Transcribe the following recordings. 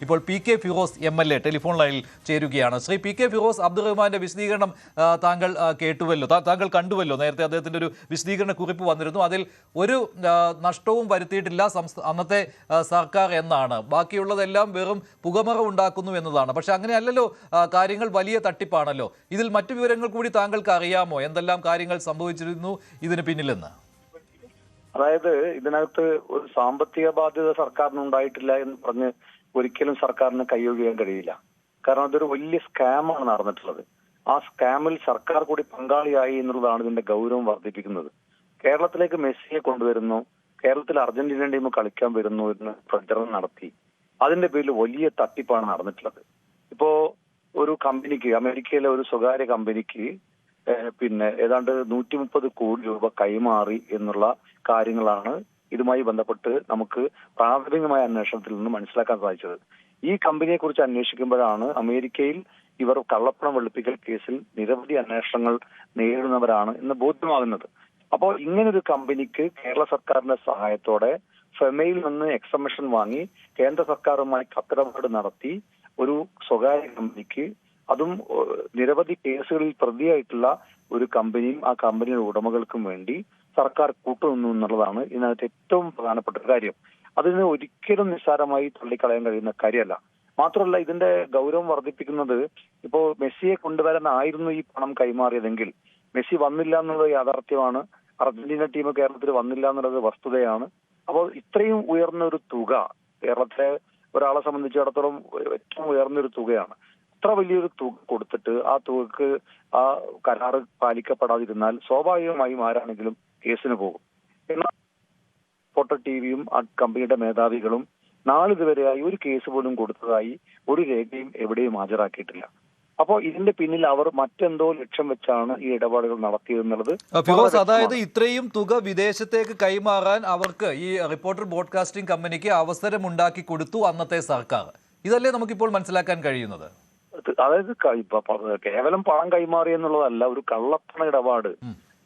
ഇപ്പോൾ PK Firoz MLA telephone ലൈനിൽ ചേരുകയാണ്. ശ്രീ PK ഫിറോസ്, അബ്ദുറഹ്മാന്റെ വിശദീകരണം താങ്കൾ കേട്ടുവല്ലോ, താങ്കൾ കണ്ടുവല്ലോ. നേരത്തെ അദ്ദേഹത്തിന്റെ ഒരു വിശദീകരണ കുറിപ്പ് വന്നിരുന്നു. അതിൽ ഒരു നഷ്ടവും വരുത്തിയിട്ടില്ല അന്നത്തെ സർക്കാർ എന്നാണ്. ബാക്കിയുള്ളതെല്ലാം വെറും പുകമറ ഉണ്ടാക്കുന്നു എന്നതാണ്. പക്ഷെ അങ്ങനെയല്ലല്ലോ, കാര്യങ്ങൾ വലിയ തട്ടിപ്പാണല്ലോ. ഇതിൽ മറ്റു വിവരങ്ങൾ കൂടി താങ്കൾക്ക് അറിയാമോ? എന്തെല്ലാം കാര്യങ്ങൾ സംഭവിച്ചിരുന്നു ഇതിന് പിന്നിലെന്ന്? അതായത് ഇതിനകത്ത് ഒരു സാമ്പത്തിക ബാധ്യത സർക്കാരിന് ഉണ്ടായിട്ടില്ല എന്ന് പറഞ്ഞ് ഒരിക്കലും സർക്കാരിന് കൈയൊഴിയാൻ കഴിയില്ല. കാരണം അതൊരു വലിയ സ്കാമാണ് നടന്നിട്ടുള്ളത്. ആ സ്കാമിൽ സർക്കാർ കൂടി പങ്കാളിയായി എന്നുള്ളതാണ് ഇതിന്റെ ഗൗരവം വർദ്ധിപ്പിക്കുന്നത്. കേരളത്തിലേക്ക് മെസ്സിയെ കൊണ്ടുവരുന്നു, കേരളത്തിൽ അർജന്റീന ടീം കളിക്കാൻ വരുന്നു എന്ന് പ്രചരണം നടത്തി. അതിന്റെ പേരിൽ വലിയ തട്ടിപ്പാണ് നടന്നിട്ടുള്ളത്. ഇപ്പോ ഒരു കമ്പനിക്ക്, അമേരിക്കയിലെ ഒരു സ്വകാര്യ കമ്പനിക്ക് ഏതാണ്ട് 130 കോടി രൂപ കൈമാറി എന്നുള്ള കാര്യങ്ങളാണ് ഇതുമായി ബന്ധപ്പെട്ട് നമുക്ക് പ്രാഥമികമായ അന്വേഷണത്തിൽ നിന്ന് മനസ്സിലാക്കാൻ സാധിച്ചത്. ഈ കമ്പനിയെ കുറിച്ച് അന്വേഷിക്കുമ്പോഴാണ് അമേരിക്കയിൽ ഇവർ കള്ളപ്പണം വെളുപ്പിക്കൽ കേസിൽ നിരവധി അന്വേഷണങ്ങൾ നേരിടുന്നവരാണ് എന്ന് ബോധ്യമാകുന്നത്. അപ്പോൾ ഇങ്ങനൊരു കമ്പനിക്ക് കേരള സർക്കാരിന്റെ സഹായത്തോടെ ഫെമയിൽ നിന്ന് എക്സംഷൻ വാങ്ങി കേന്ദ്ര സർക്കാരുമായി കത്തിടപാട് നടത്തി ഒരു സ്വകാര്യ കമ്പനിക്ക്, അതും നിരവധി കേസുകളിൽ പ്രതിയായിട്ടുള്ള ഒരു കമ്പനിയും ആ കമ്പനിയുടെ ഉടമകൾക്കും വേണ്ടി സർക്കാർ കൂട്ടുനിന്നു എന്നുള്ളതാണ് ഇതിനകത്ത് ഏറ്റവും പ്രധാനപ്പെട്ട ഒരു കാര്യം. അതിന് ഒരിക്കലും നിസ്സാരമായി തള്ളിക്കളയാൻ കഴിയുന്ന കാര്യമല്ല. മാത്രമല്ല, ഇതിന്റെ ഗൗരവം വർദ്ധിപ്പിക്കുന്നത്, ഇപ്പോ മെസ്സിയെ കൊണ്ടുവരാനായിരുന്നു ഈ പണം കൈമാറിയതെങ്കിൽ മെസ്സി വന്നില്ല എന്നുള്ളത് യാഥാർത്ഥ്യമാണ്. അർജന്റീന ടീം കേരളത്തിൽ വന്നില്ല എന്നുള്ളത് വസ്തുതയാണ്. അപ്പോൾ ഇത്രയും ഉയർന്ന ഒരു തുക കേരളത്തിലെ ഒരാളെ സംബന്ധിച്ചിടത്തോളം ഏറ്റവും ഉയർന്നൊരു തുകയാണ്. ഇത്ര വലിയൊരു തുക കൊടുത്തിട്ട് ആ തുകക്ക് ആ കരാറ് പാലിക്കപ്പെടാതിരുന്നാൽ സ്വാഭാവികമായും ആരാണെങ്കിലും കേസിന് പോകും. എന്നാൽ റിപ്പോർട്ടർ ടിവിയും ആ കമ്പനിയുടെ മേധാവികളും നാളിതുവരെയായി ഒരു കേസ് പോലും കൊടുത്തതായി ഒരു രേഖയും എവിടെയും ഹാജരാക്കിയിട്ടില്ല. അപ്പോൾ ഇതിന്റെ പിന്നിൽ അവർ മറ്റെന്തോ ലക്ഷ്യം വെച്ചാണ് ഈ ഇടപാടുകൾ നടത്തിയതെന്നുള്ളത്. ഫിറോസ്, അതായത് ഇത്രയും തുക വിദേശത്തേക്ക് കൈമാറാൻ അവർക്ക്, ഈ റിപ്പോർട്ടർ ബ്രോഡ്കാസ്റ്റിംഗ് കമ്പനിക്ക് അവസരമുണ്ടാക്കി കൊടുത്തു അന്നത്തെ സർക്കാർ. ഇതല്ലേ നമുക്കിപ്പോൾ മനസ്സിലാക്കാൻ കഴിയുന്നത്? അതായത് കേവലം പണം കൈമാറി എന്നുള്ളതല്ല, ഒരു കള്ളപ്പണ ഇടപാട്,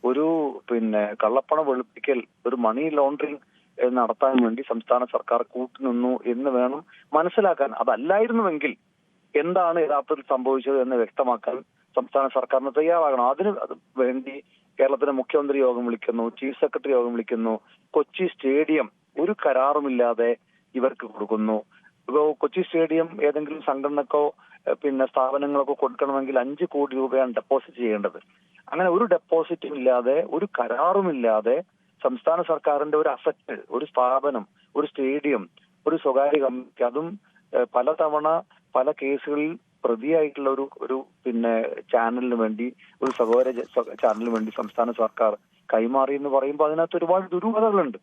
ഒരു കള്ളപ്പണ വെളുപ്പിക്കൽ, ഒരു മണി ലോണ്ടറിങ് നടത്താൻ വേണ്ടി സംസ്ഥാന സർക്കാർ കൂട്ടുനിന്നു എന്ന് വേണം മനസ്സിലാക്കാൻ. അതല്ലായിരുന്നുവെങ്കിൽ എന്താണ് യഥാർത്ഥത്തിൽ സംഭവിച്ചത് എന്ന് വ്യക്തമാക്കാൻ സംസ്ഥാന സർക്കാരിന് തയ്യാറാകണം. അതിന് വേണ്ടി കേരളത്തിലെ മുഖ്യമന്ത്രി യോഗം വിളിക്കുന്നു, ചീഫ് സെക്രട്ടറി യോഗം വിളിക്കുന്നു. കൊച്ചി സ്റ്റേഡിയം ഒരു കരാറുമില്ലാതെ ഇവർക്ക് കൊടുക്കുന്നു. ഇപ്പോ കൊച്ചി സ്റ്റേഡിയം ഏതെങ്കിലും സംഘടനക്കോ സ്ഥാപനങ്ങളൊക്കെ കൊടുക്കണമെങ്കിൽ 5 കോടി രൂപയാണ് ഡെപ്പോസിറ്റ് ചെയ്യേണ്ടത്. അങ്ങനെ ഒരു ഡെപ്പോസിറ്റും ഇല്ലാതെ, ഒരു കരാറുമില്ലാതെ സംസ്ഥാന സർക്കാരിന്റെ ഒരു അസറ്റ്, ഒരു സ്ഥാപനം, ഒരു സ്റ്റേഡിയം, ഒരു സ്വകാര്യ കമ്പനിക്ക്, അതും പലതവണ പല കേസുകളിൽ പ്രതിയായിട്ടുള്ള ഒരു ചാനലിന് വേണ്ടി, ഒരു സ്വകാര്യ ചാനലിന് വേണ്ടി സംസ്ഥാന സർക്കാർ കൈമാറി എന്ന് പറയുമ്പോൾ അതിനകത്ത് ഒരുപാട് ദുരൂഹതകളുണ്ട്.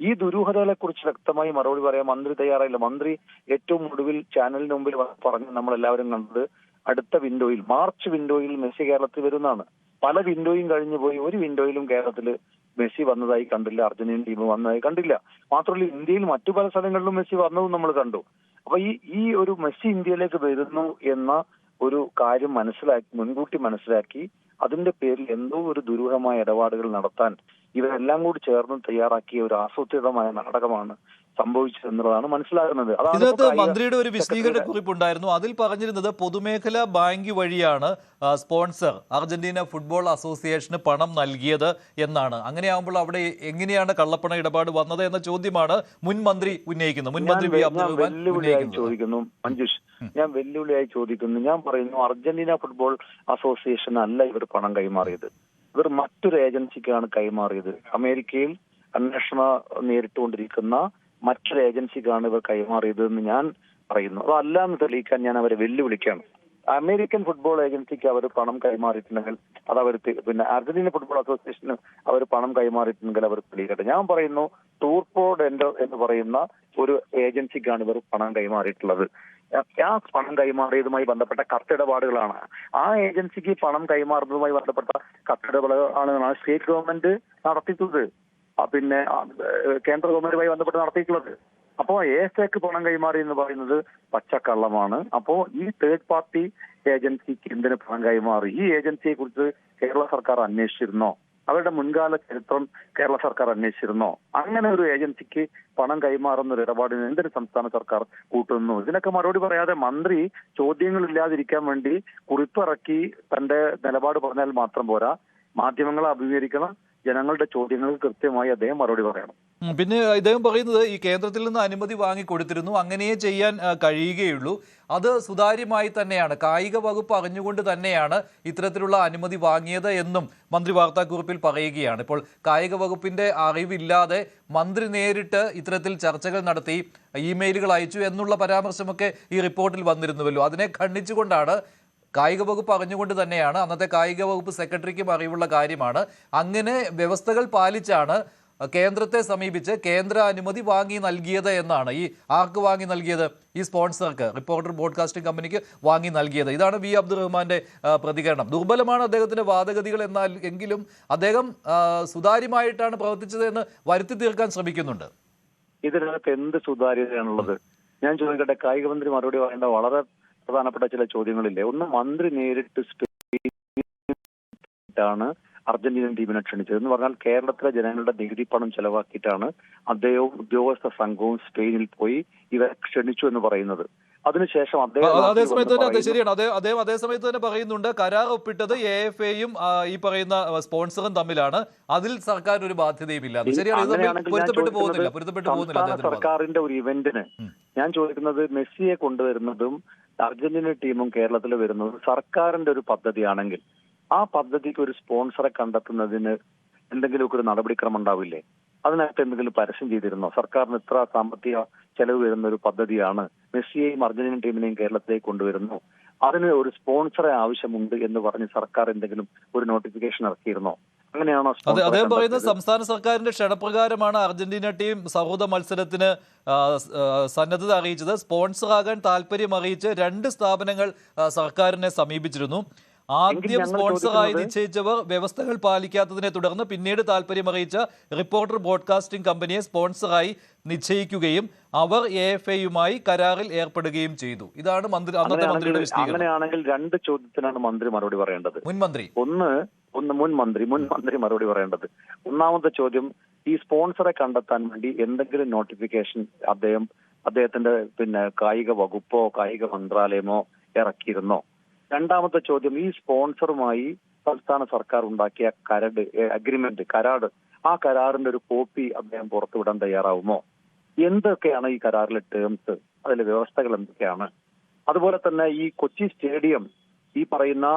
ഈ ദുരൂഹതകളെ കുറിച്ച് വ്യക്തമായി മറുപടി പറയാൻ മന്ത്രി തയ്യാറായില്ല. മന്ത്രി ഏറ്റവും ഒടുവിൽ ചാനലിന് മുമ്പിൽ പറഞ്ഞ് നമ്മളെല്ലാവരും കണ്ടത്, അടുത്ത വിൻഡോയിൽ, മാർച്ച് വിൻഡോയിൽ മെസ്സി കേരളത്തിൽ വരുന്നതാണ്. പല വിൻഡോയും കഴിഞ്ഞു പോയി, ഒരു വിൻഡോയിലും കേരളത്തിൽ മെസ്സി വന്നതായി കണ്ടില്ല, അർജന്റീന ടീം വന്നതായി കണ്ടില്ല. മാത്രമല്ല, ഇന്ത്യയിൽ മറ്റു പല സ്ഥലങ്ങളിലും മെസ്സി വന്നതും നമ്മൾ കണ്ടു. അപ്പൊ ഈ ഒരു മെസ്സി ഇന്ത്യയിലേക്ക് വരുന്നു എന്ന ഒരു കാര്യം മുൻകൂട്ടി മനസ്സിലാക്കി അതിന്റെ പേരിൽ എന്തോ ഒരു ദുരൂഹമായ ഇടപാടുകൾ നടത്താൻ ഇവരെല്ലാം കൂടി ചേർന്ന് തയ്യാറാക്കിയ ഒരു ആസൂത്രിതമായ നാടകമാണ് സംഭവിച്ചത് എന്നുള്ളതാണ് മനസ്സിലാകുന്നത്. ഇതിനകത്ത് മന്ത്രിയുടെ ഒരു വിശദീകരണ കുറിപ്പ് ഉണ്ടായിരുന്നു. അതിൽ പറഞ്ഞിരുന്നത് പൊതുമേഖലാ ബാങ്ക് വഴിയാണ് സ്പോൺസർ അർജന്റീന ഫുട്ബോൾ അസോസിയേഷന് പണം നൽകിയത് എന്നാണ്. അങ്ങനെയാകുമ്പോൾ അവിടെ എങ്ങനെയാണ് കള്ളപ്പണ ഇടപാട് വന്നത് എന്ന ചോദ്യമാണ് മുൻ മന്ത്രി ഉന്നയിക്കുന്നത്. മുൻ മന്ത്രി ചോദിക്കുന്നു മഞ്ജുഷ്, ഞാൻ വെല്ലുവിളിയായി ചോദിക്കുന്നു. ഞാൻ പറയുന്നു, അർജന്റീന ഫുട്ബോൾ അസോസിയേഷൻ അല്ല ഇവർ പണം കൈമാറിയത്. ഇവർ മറ്റൊരു ഏജൻസിക്കാണ് കൈമാറിയത്. അമേരിക്കയിൽ അന്വേഷണം നേരിട്ടുകൊണ്ടിരിക്കുന്ന മറ്റൊരു ഏജൻസിക്കാണ് ഇവർ കൈമാറിയത് എന്ന് ഞാൻ പറയുന്നു. അതല്ല എന്ന് തെളിയിക്കാൻ ഞാൻ അവരെ വെല്ലുവിളിക്കുകയാണ്. അമേരിക്കൻ ഫുട്ബോൾ ഏജൻസിക്ക് അവർ പണം കൈമാറിയിട്ടുണ്ടെങ്കിൽ അത് അവർ, അർജന്റീന ഫുട്ബോൾ അസോസിയേഷന് അവർ പണം കൈമാറിയിട്ടുണ്ടെങ്കിൽ അവർ തെളിയിക്കട്ടെ. ഞാൻ പറയുന്നു, ടൂർപ്പോ ഡെൻഡർ എന്ന് പറയുന്ന ഒരു ഏജൻസിക്കാണ് ഇവർ പണം കൈമാറിയിട്ടുള്ളത്. ആ പണം കൈമാറിയതുമായി ബന്ധപ്പെട്ട കത്തിടപാടുകളാണ്. ആ ഏജൻസിക്ക് പണം കൈമാറുന്നതുമായി ബന്ധപ്പെട്ട കത്തിടപാടുകളാണ് സ്റ്റേറ്റ് ഗവൺമെന്റ് നടത്തിയിട്ടുള്ളത്, കേന്ദ്ര ഗവൺമെന്റുമായി ബന്ധപ്പെട്ട് നടത്തിയിട്ടുള്ളത്. അപ്പോ എസെക്ക് പണം കൈമാറി എന്ന് പറയുന്നത് പച്ചക്കള്ളമാണ്. അപ്പോ ഈ തേർഡ് പാർട്ടി ഏജൻസിക്ക് എന്തിന് പണം കൈമാറി? ഈ ഏജൻസിയെ കുറിച്ച് കേരള സർക്കാർ അന്വേഷിച്ചിരുന്നോ? അവരുടെ മുൻകാല ചരിത്രം കേരള സർക്കാർ അന്വേഷിച്ചിരുന്നോ? അങ്ങനെ ഒരു ഏജൻസിക്ക് പണം കൈമാറുന്ന ഒരു ഇടപാടിന് എന്തൊരു സംസ്ഥാന സർക്കാർ കൂട്ടുന്നു? ഇതിനൊക്കെ മറുപടി പറയാതെ മന്ത്രി ചോദ്യങ്ങളില്ലാതിരിക്കാൻ വേണ്ടി കുറിപ്പിറക്കി തന്റെ നിലപാട് പറഞ്ഞാൽ മാത്രം പോരാ. മാധ്യമങ്ങളെ അഭിമുഖീകരിക്കണം, ജനങ്ങളുടെ ചോദ്യങ്ങൾക്ക് കൃത്യമായി അദ്ദേഹം മറുപടി പറയണം. പിന്നെ ഇദ്ദേഹം പറയുന്നത് ഈ കേന്ദ്രത്തിൽ നിന്ന് അനുമതി വാങ്ങിക്കൊടുത്തിരുന്നു, അങ്ങനെയേ ചെയ്യാൻ കഴിയുകയുള്ളൂ. അത് സുതാര്യമായി തന്നെയാണ്, കായിക വകുപ്പ് അറിഞ്ഞുകൊണ്ട് തന്നെയാണ് ഇത്തരത്തിലുള്ള അനുമതി വാങ്ങിയത് എന്നും മന്ത്രി വാർത്താക്കുറിപ്പിൽ പറയുകയാണ്. ഇപ്പോൾ കായിക വകുപ്പിന്റെ അറിവില്ലാതെ മന്ത്രി നേരിട്ട് ഇത്തരത്തിൽ ചർച്ചകൾ നടത്തി, ഇമെയിലുകൾ അയച്ചു എന്നുള്ള പരാമർശമൊക്കെ ഈ റിപ്പോർട്ടിൽ വന്നിരുന്നുവല്ലോ. അതിനെ ഖണ്ഡിച്ചുകൊണ്ടാണ്, കായിക വകുപ്പ് അറിഞ്ഞുകൊണ്ട് തന്നെയാണ്, അന്നത്തെ കായിക വകുപ്പ് സെക്രട്ടറിക്കും അറിവുള്ള കാര്യമാണ്, അങ്ങനെ വ്യവസ്ഥകൾ പാലിച്ചാണ് കേന്ദ്രത്തെ സമീപിച്ച് കേന്ദ്ര അനുമതി വാങ്ങി നൽകിയത് എന്നാണ്. ഈ ആർക്ക് വാങ്ങി നൽകിയത്? ഈ സ്പോൺസർക്ക്, റിപ്പോർട്ടർ ബ്രോഡ്കാസ്റ്റിംഗ് കമ്പനിക്ക് വാങ്ങി നൽകിയത്. ഇതാണ് വി അബ്ദുറഹ്മാന്റെ പ്രതികരണം. ദുർബലമാണ് അദ്ദേഹത്തിന്റെ വാദഗതികൾ എങ്കിലും അദ്ദേഹം സുതാര്യമായിട്ടാണ് പ്രവർത്തിച്ചത് എന്ന് വരുത്തി തീർക്കാൻ ശ്രമിക്കുന്നുണ്ട്. ഇതിനകത്ത് എന്ത് സുതാര്യതയാണുള്ളത്? ഞാൻ ചോദിക്കട്ടെ, കായിക മന്ത്രി മറുപടി പറയേണ്ട വളരെ പ്രധാനപ്പെട്ട ചില ചോദ്യങ്ങളില്ലേ? ഒന്ന്, മന്ത്രി നേരിട്ട് ാണ് അർജന്റീനൻ ടീമിനെ ക്ഷണിച്ചത് എന്ന് പറഞ്ഞാൽ കേരളത്തിലെ ജനങ്ങളുടെ നികുതി പണം ചെലവാക്കിയിട്ടാണ് അദ്ദേഹവും ഉദ്യോഗസ്ഥ സംഘവും സ്പെയിനിൽ പോയി ഇവരെ ക്ഷണിച്ചു എന്ന് പറയുന്നത്. അതിനുശേഷം അതേസമയത്ത് തന്നെ പറയുന്നുണ്ട്, കരാർ ഒപ്പിട്ടത് AFAയും ഈ പറയുന്ന സ്പോൺസറും തമ്മിലാണ്, അതിൽ സർക്കാർ ഒരു ബാധ്യതയും ഇല്ല. സർക്കാരിന്റെ ഒരു ഇവന്റിന് ഞാൻ ചോദിക്കുന്നത്, മെസ്സിയെ കൊണ്ടുവരുന്നതും അർജന്റീന ടീമും കേരളത്തിൽ വരുന്നതും സർക്കാരിന്റെ ഒരു പദ്ധതിയാണെങ്കിൽ ആ പദ്ധതിക്ക് ഒരു സ്പോൺസറെ കണ്ടെത്തുന്നതിന് എന്തെങ്കിലുമൊക്കെ ഒരു നടപടിക്രമം ഉണ്ടാവില്ലേ? അതിനകത്ത് എന്തെങ്കിലും പരസ്യം ചെയ്തിരുന്നോ? സർക്കാരിന് ഇത്ര സാമ്പത്തിക ചെലവ് വരുന്ന ഒരു പദ്ധതിയാണ്, മെസ്സിയെയും അർജന്റീന ടീമിനെയും കേരളത്തിലേക്ക് കൊണ്ടുവരുന്നു, അതിന് ഒരു സ്പോൺസറെ ആവശ്യമുണ്ട് എന്ന് പറഞ്ഞ് സർക്കാർ എന്തെങ്കിലും ഒരു നോട്ടിഫിക്കേഷൻ ഇറക്കിയിരുന്നോ? അങ്ങനെയാണോ? അദ്ദേഹം പറയുന്നത് സംസ്ഥാന സർക്കാരിന്റെ ക്ഷണപ്രകാരമാണ് അർജന്റീന ടീം സൗഹൃദ മത്സരത്തിന് സന്നദ്ധത അറിയിച്ചത്. സ്പോൺസറാകാൻ താല്പര്യം അറിയിച്ച് 2 സ്ഥാപനങ്ങൾ സർക്കാരിനെ സമീപിച്ചിരുന്നു. ആദ്യം സ്പോൺസറായി നിശ്ചയിച്ചവർ വ്യവസ്ഥകൾ പാലിക്കാത്തതിനെ തുടർന്ന് പിന്നീട് താല്പര്യമറിയിച്ച റിപ്പോർട്ടർ ബ്രോഡ്കാസ്റ്റിംഗ് കമ്പനിയെ സ്പോൺസറായി നിശ്ചയിക്കുകയും അവർ AFAയുമായി കരാറിൽ ഏർപ്പെടുകയും ചെയ്തു. ഇതാണ് അന്നത്തെ മന്ത്രിയുടെ വിശദീകരണം. അങ്ങനെയാണെങ്കിൽ 2 ചോദ്യത്തിനാണ് മന്ത്രി മറുപടി പറയേണ്ടത്. മുൻ മന്ത്രി മറുപടി പറയേണ്ടത്. ഒന്നാമത്തെ ചോദ്യം, ഈ സ്പോൺസറെ കണ്ടെത്താൻ വേണ്ടി എന്തെങ്കിലും നോട്ടിഫിക്കേഷൻ അദ്ദേഹത്തിന്റെ കായിക വകുപ്പോ കായിക മന്ത്രാലയമോ ഇറക്കിയിരുന്നോ? രണ്ടാമത്തെ ചോദ്യം, ഈ സ്പോൺസറുമായി സംസ്ഥാന സർക്കാർ ഉണ്ടാക്കിയ കരാർ, ആ കരാറിന്റെ ഒരു കോപ്പി അദ്ദേഹം പുറത്തുവിടാൻ തയ്യാറാവുമോ? എന്തൊക്കെയാണ് ഈ കരാറിലെ ടേംസ്, അതിലെ വ്യവസ്ഥകൾ എന്തൊക്കെയാണ്? അതുപോലെ തന്നെ ഈ കൊച്ചി സ്റ്റേഡിയം ഈ പറയുന്ന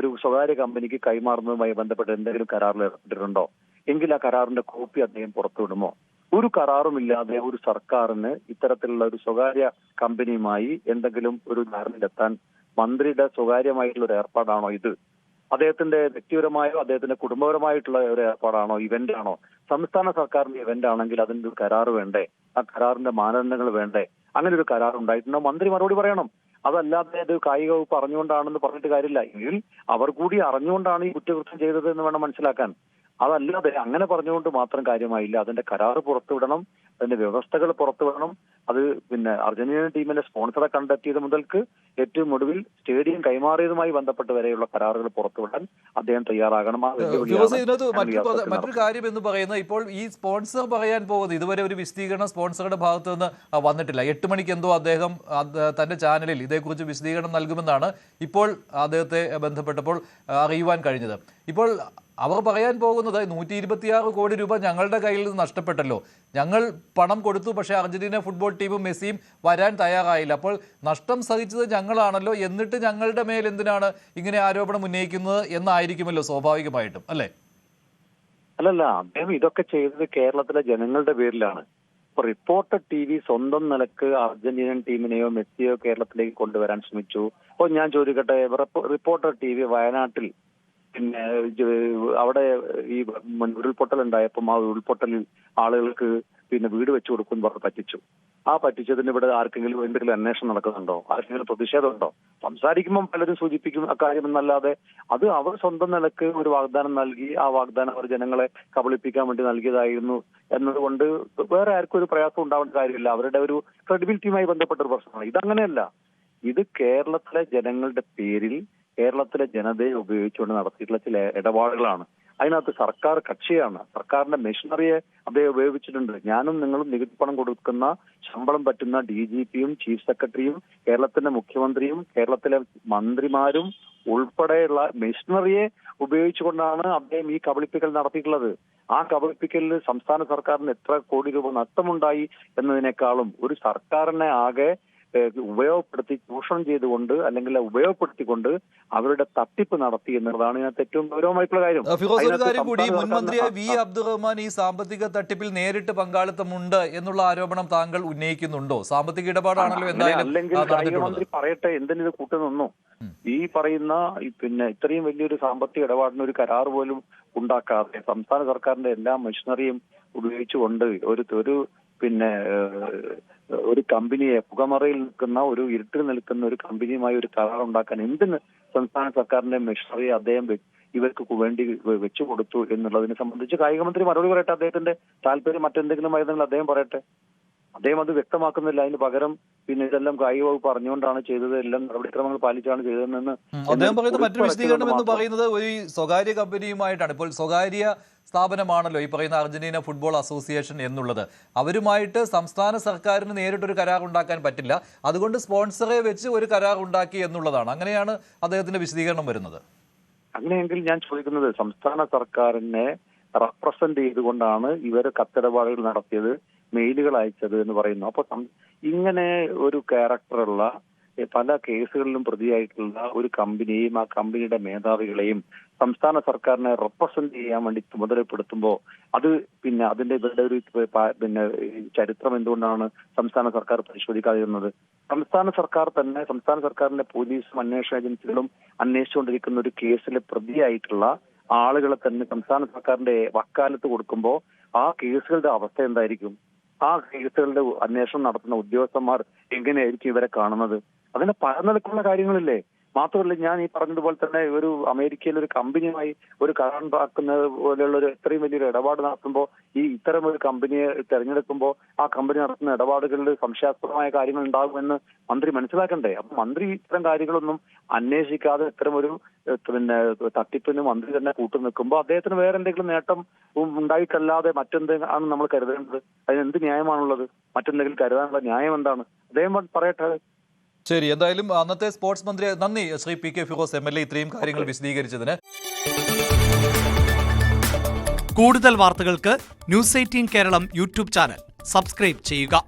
ഒരു സ്വകാര്യ കമ്പനിക്ക് കൈമാറുന്നതുമായി ബന്ധപ്പെട്ട് എന്തെങ്കിലും കരാറിൽ ഏർപ്പെട്ടിട്ടുണ്ടോ? എങ്കിൽ ആ കരാറിന്റെ കോപ്പി അദ്ദേഹം പുറത്തുവിടുമോ? ഒരു കരാറുമില്ലാതെ ഒരു സർക്കാരിന് ഇത്തരത്തിലുള്ള ഒരു സ്വകാര്യ കമ്പനിയുമായി എന്തെങ്കിലും ഒരു ധാരണയിലെത്താൻ മന്ത്രിയുടെ സ്വകാര്യമായിട്ടുള്ള ഒരു ഏർപ്പാടാണോ ഇത്? അദ്ദേഹത്തിന്റെ വ്യക്തിപരമായോ അദ്ദേഹത്തിന്റെ കുടുംബപരമായിട്ടുള്ള ഒരു ഏർപ്പാടാണോ, ഇവന്റ് ആണോ? സംസ്ഥാന സർക്കാരിന്റെ ഇവന്റ് ആണെങ്കിൽ അതിന്റെ ഒരു കരാർ വേണ്ടേ? ആ കരാറിന്റെ മാനദണ്ഡങ്ങൾ വേണ്ടേ? അങ്ങനെ ഒരു കരാർ ഉണ്ടായിട്ടുണ്ടോ? മന്ത്രി മറുപടി പറയണം. അതല്ലാതെ അത് കായിക വകുപ്പ് അറിഞ്ഞുകൊണ്ടാണെന്ന് പറഞ്ഞിട്ട് കാര്യമില്ല. എങ്കിൽ അവർ കൂടി അറിഞ്ഞുകൊണ്ടാണ് ഈ കുറ്റകൃത്യം ചെയ്തത് എന്ന് വേണം മനസ്സിലാക്കാൻ. അതല്ലാതെ അങ്ങനെ പറഞ്ഞുകൊണ്ട് മാത്രം കാര്യമായില്ല. അതിന്റെ കരാർ പുറത്തുവിടണം, അതിന്റെ വ്യവസ്ഥകൾ പുറത്തുവിടണം. അത് അർജന്റീന ടീമിന്റെ സ്പോൺസറെ കണ്ടെത്തിയത് മുതൽക്ക് ഏറ്റവും ഒടുവിൽ സ്റ്റേഡിയം കൈമാറിയതുമായി ബന്ധപ്പെട്ട് വരെയുള്ള കരാറുകൾ പുറത്തുവിടാൻ അദ്ദേഹം തയ്യാറാകണം. മറ്റൊരു കാര്യം എന്ന് പറയുന്നത്, ഇപ്പോൾ ഈ സ്പോൺസർ പറയാൻ പോകുന്നത് ഇതുവരെ ഒരു വിശദീകരണം സ്പോൺസറുടെ ഭാഗത്തു നിന്ന് വന്നിട്ടില്ല. 8 മണിക്ക് എന്തോ അദ്ദേഹം തന്റെ ചാനലിൽ ഇതേക്കുറിച്ച് വിശദീകരണം നൽകുമെന്നാണ് ഇപ്പോൾ അദ്ദേഹത്തെ ബന്ധപ്പെട്ടപ്പോൾ അറിയുവാൻ കഴിഞ്ഞത്. ഇപ്പോൾ അവർ പറയാൻ പോകുന്നത് 126 കോടി രൂപ ഞങ്ങളുടെ കയ്യിൽ നിന്ന് നഷ്ടപ്പെട്ടല്ലോ, ഞങ്ങൾ പണം കൊടുത്തു, പക്ഷേ അർജന്റീന ഫുട്ബോൾ ടീമും മെസ്സിയും വരാൻ തയ്യാറായില്ല, അപ്പോൾ നഷ്ടം സഹിച്ചത് ഞങ്ങളാണല്ലോ, എന്നിട്ട് ഞങ്ങളുടെ മേൽ എന്തിനാണ് ഇങ്ങനെ ആരോപണം ഉന്നയിക്കുന്നത് എന്നായിരിക്കുമല്ലോ സ്വാഭാവികമായിട്ടും, അല്ലേ? അല്ലല്ല, അദ്ദേഹം ഇതൊക്കെ ചെയ്തത് കേരളത്തിലെ ജനങ്ങളുടെ പേരിലാണ്. ഇപ്പൊ റിപ്പോർട്ടർ TV സ്വന്തം നിലക്ക് അർജന്റീനൻ ടീമിനെയോ മെസ്സിയോ കേരളത്തിലേക്ക് കൊണ്ടുവരാൻ ശ്രമിച്ചു. അപ്പോൾ ഞാൻ ചോദിക്കട്ടെ, റിപ്പോർട്ടർ TV വയനാട്ടിൽ അവിടെ ഈ ഉരുൾപൊട്ടൽ ഉണ്ടായപ്പോൾ ആ ഉരുൾപൊട്ടലിൽ ആളുകൾക്ക് വീട് വെച്ചു കൊടുക്കും പറഞ്ഞ് പറ്റിച്ചു. ആ പറ്റിച്ചതിന് ഇവിടെ ആർക്കെങ്കിലും എന്തെങ്കിലും അന്വേഷണം നടക്കുന്നുണ്ടോ? ആർക്കെങ്കിലും പ്രതിഷേധമുണ്ടോ? സംസാരിക്കുമ്പോൾ പലരും സൂചിപ്പിക്കും അക്കാര്യം എന്നല്ലാതെ അത് അവർ സ്വന്തം നിലക്ക് ഒരു വാഗ്ദാനം നൽകി, ആ വാഗ്ദാനം അവർ ജനങ്ങളെ കബളിപ്പിക്കാൻ വേണ്ടി നൽകിയതായിരുന്നു എന്നതുകൊണ്ട് വേറെ ആർക്കും ഒരു പ്രയാസം ഉണ്ടാവേണ്ട കാര്യമില്ല. അവരുടെ ഒരു ക്രെഡിബിലിറ്റിയുമായി ബന്ധപ്പെട്ട ഒരു പ്രശ്നമാണ്. ഇതങ്ങനെയല്ല. ഇത് കേരളത്തിലെ ജനങ്ങളുടെ പേരിൽ കേരളത്തിലെ ജനതയെ ഉപയോഗിച്ചുകൊണ്ട് നടത്തിയിട്ടുള്ള ചില ഇടപാടുകളാണ്. അതിനകത്ത് സർക്കാർ കക്ഷിയാണ്. സർക്കാരിന്റെ മെഷീനറിയെ അദ്ദേഹം ഉപയോഗിച്ചിട്ടുണ്ട്. ഞാനും നിങ്ങളും നികുതി പണം കൊടുക്കുന്ന ശമ്പളം പറ്റുന്ന DGPയും ചീഫ് സെക്രട്ടറിയും കേരളത്തിന്റെ മുഖ്യമന്ത്രിയും കേരളത്തിലെ മന്ത്രിമാരും ഉൾപ്പെടെയുള്ള മെഷീനറിയെ ഉപയോഗിച്ചുകൊണ്ടാണ് അദ്ദേഹം ഈ കബളിപ്പിക്കൽ നടത്തിയിട്ടുള്ളത്. ആ കബളിപ്പിക്കലിൽ സംസ്ഥാന സർക്കാരിന് എത്ര കോടി രൂപ നഷ്ടമുണ്ടായി എന്നതിനേക്കാളും ഒരു സർക്കാരിനെ ആകെ ഉപയോഗപ്പെടുത്തി ചൂഷണം ചെയ്തുകൊണ്ട് അല്ലെങ്കിൽ ഉപയോഗപ്പെടുത്തിക്കൊണ്ട് അവരുടെ തട്ടിപ്പ് നടത്തി എന്നുള്ളതാണ് ഇതിനകത്ത് ഏറ്റവും ഗൗരവമായിട്ടുള്ള കാര്യം. ഫിറോസ്, ഒരു കാര്യം കൂടി, മുൻ മന്ത്രിയായ വി അബ്ദുറഹ്മാൻ ഈ സാമ്പത്തിക തട്ടിപ്പിൽ നേരിട്ട് പങ്കാളിത്തമുണ്ട് എന്നുള്ള ആരോപണം താങ്കൾ ഉന്നയിക്കുന്നുണ്ടോ? സാമ്പത്തിക ഇടപാടാണല്ലോ എന്തായാലും. അല്ലെങ്കിൽ കായിക മന്ത്രി പറയട്ടെ, എന്തിനു കൂട്ടുനിന്നു? ഈ പറയുന്ന ഇത്രയും വലിയൊരു സാമ്പത്തിക ഇടപാടിന് ഒരു കരാർ പോലും ഉണ്ടാക്കാതെ സംസ്ഥാന സർക്കാരിന്റെ എല്ലാ മെഷീനറിയും ഉപയോഗിച്ചുകൊണ്ട് ഒരു കമ്പനിയെ പുകമറയിൽ നിൽക്കുന്ന ഒരു ഇരുട്ടിൽ നിൽക്കുന്ന ഒരു കമ്പനിയുമായി ഒരു കരാർ ഉണ്ടാക്കാൻ എന്തിന് സംസ്ഥാന സർക്കാരിന്റെ മെഷീനറി അദ്ദേഹം ഇവർക്ക് വേണ്ടി വെച്ചു കൊടുത്തു എന്നുള്ളതിനെ സംബന്ധിച്ച് കായിക മന്ത്രി മറുപടി പറയട്ടെ. അദ്ദേഹത്തിന്റെ താല്പര്യം മറ്റെന്തെങ്കിലും ആയിരുന്നെങ്കിൽ അദ്ദേഹം പറയട്ടെ. അദ്ദേഹം അത് വ്യക്തമാക്കുന്നില്ല. അതിന് പകരം ഇതെല്ലാം കായിക വകുപ്പ് പറഞ്ഞുകൊണ്ടാണ് ചെയ്തത്, എല്ലാം നടപടിക്രമങ്ങൾ പാലിച്ചാണ് ചെയ്തതെന്ന് അദ്ദേഹം പറയുന്നത്. മറ്റൊരു വിശദീകരണം എന്ന് പറയുന്നത് ഒരു സ്വകാര്യ കമ്പനിയുമായിട്ടാണ്. ഇപ്പോൾ സ്വകാര്യ സ്ഥാപനമാണല്ലോ ഈ പറയുന്ന അർജന്റീന ഫുട്ബോൾ അസോസിയേഷൻ എന്നുള്ളത്. അവരുമായിട്ട് സംസ്ഥാന സർക്കാരിന് നേരിട്ടൊരു കരാർ ഉണ്ടാക്കാൻ പറ്റില്ല, അതുകൊണ്ട് സ്പോൺസറെ വെച്ച് ഒരു കരാർ ഉണ്ടാക്കി എന്നുള്ളതാണ്. അങ്ങനെയാണ് അദ്ദേഹത്തിന്റെ വിശദീകരണം വരുന്നത്. അങ്ങനെയെങ്കിൽ ഞാൻ ചോദിക്കുന്നത്, സംസ്ഥാന സർക്കാരിനെ റെപ്രസെന്റ് ചെയ്തുകൊണ്ടാണ് ഇവർ കത്തിടപാടുകൾ നടത്തിയത്, മെയിലുകൾ അയച്ചത് എന്ന് പറയുന്നു. അപ്പൊ ഇങ്ങനെ ഒരു ക്യാരക്ടറുള്ള പല കേസുകളിലും പ്രതിയായിട്ടുള്ള ഒരു കമ്പനിയെയും ആ കമ്പനിയുടെ മേധാവികളെയും സംസ്ഥാന സർക്കാരിനെ റെപ്രസെന്റ് ചെയ്യാൻ വേണ്ടി ചുമതലപ്പെടുത്തുമ്പോൾ അത് അതിന്റെ ഇവരുടെ ഒരു ചരിത്രം എന്തുകൊണ്ടാണ് സംസ്ഥാന സർക്കാർ പരിശോധിക്കാതിരുന്നത്? സംസ്ഥാന സർക്കാരിന്റെ പോലീസും അന്വേഷണ ഏജൻസികളും അന്വേഷിച്ചുകൊണ്ടിരിക്കുന്ന ഒരു കേസിലെ പ്രതിയായിട്ടുള്ള ആളുകളെ തന്നെ സംസ്ഥാന സർക്കാരിന്റെ വക്കാലത്ത് കൊടുക്കുമ്പോൾ ആ കേസുകളുടെ അവസ്ഥ എന്തായിരിക്കും? ആ കേസുകളുടെ അന്വേഷണം നടത്തുന്ന ഉദ്യോഗസ്ഥന്മാർ എങ്ങനെയായിരിക്കും ഇവരെ കാണുന്നത്? അതിന് പല നിലക്കുള്ള കാര്യങ്ങളില്ലേ? മാത്രമല്ല, ഞാൻ ഈ പറഞ്ഞതുപോലെ തന്നെ ഒരു അമേരിക്കയിൽ ഒരു കമ്പനിയുമായി ഒരു കരാർ ഉണ്ടാക്കുന്നത് പോലെയുള്ള ഒരു ഇത്രയും വലിയൊരു ഇടപാട് നടത്തുമ്പോൾ ഇത്തരം ഒരു കമ്പനിയെ തെരഞ്ഞെടുക്കുമ്പോൾ ആ കമ്പനി നടത്തുന്ന ഇടപാടുകളിൽ സംശയാസ്പദമായ കാര്യങ്ങൾ ഉണ്ടാകുമെന്ന് മന്ത്രി മനസ്സിലാക്കണ്ടേ? അപ്പൊ മന്ത്രി ഇത്തരം കാര്യങ്ങളൊന്നും അന്വേഷിക്കാതെ ഇത്തരം ഒരു തട്ടിപ്പിന് മന്ത്രി തന്നെ കൂട്ടുനിൽക്കുമ്പോൾ അദ്ദേഹത്തിന് വേറെ എന്തെങ്കിലും നേട്ടം ഉണ്ടായിട്ടല്ലാതെ മറ്റെന്താണ് നമ്മൾ കരുതേണ്ടത്? അതിനെന്ത് ന്യായമാണുള്ളത്? മറ്റെന്തെങ്കിലും കരുതാനുള്ള ന്യായം എന്താണ്? അദ്ദേഹം പറയട്ടെ. ശരി, എന്തായാലും അന്നത്തെ സ്പോർട്സ് മന്ത്രി നന്ദി ശ്രീ PK ഫിറോസ് MLA ഇത്രയും കാര്യങ്ങൾ വിശദീകരിച്ചതിന്. കൂടുതൽ വാർത്തകൾക്ക് News 18 Keralam YouTube channel subscribe ചെയ്യുക.